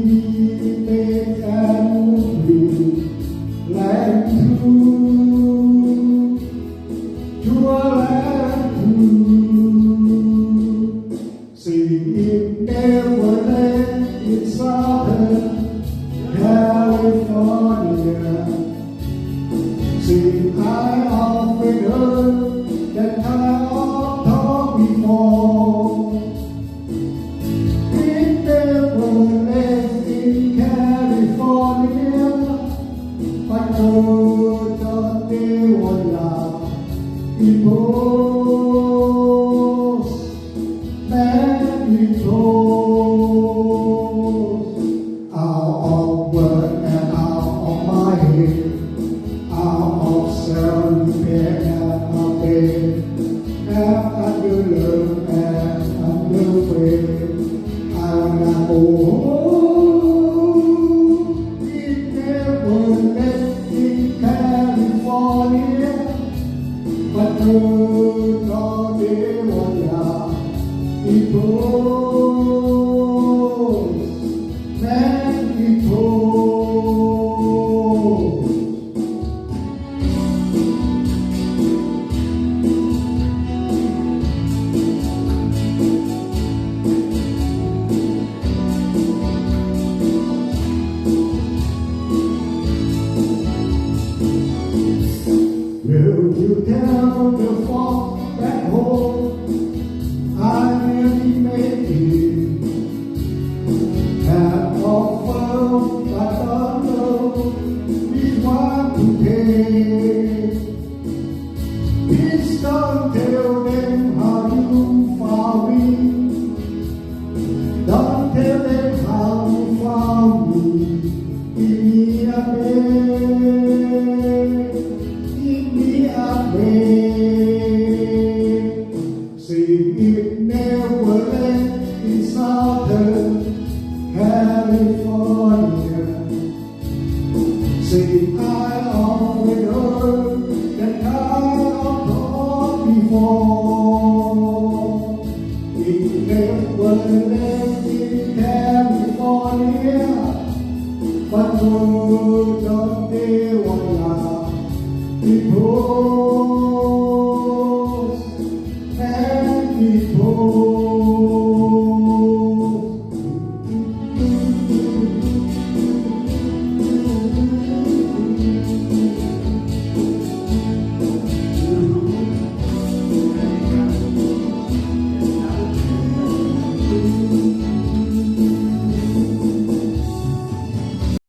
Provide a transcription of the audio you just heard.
make and we land to a land see Neverland in Southern California. See, I often heard that kind of talk before. It Neverland in California, but no, not they were not people. Out of work and out of my head, out of self-repair and out there, and under love and under faith, I'm not it never left in California, but no, no, they were not people. Will you tell the folk back home I really made it? Have offered but don't know which one to take. Please don't tell them how you found me. Don't tell them how you found me. Give me a break. See, it never left in Southern California. See, I always heard that kind of talk before. It never left in California, but no, don't they want people?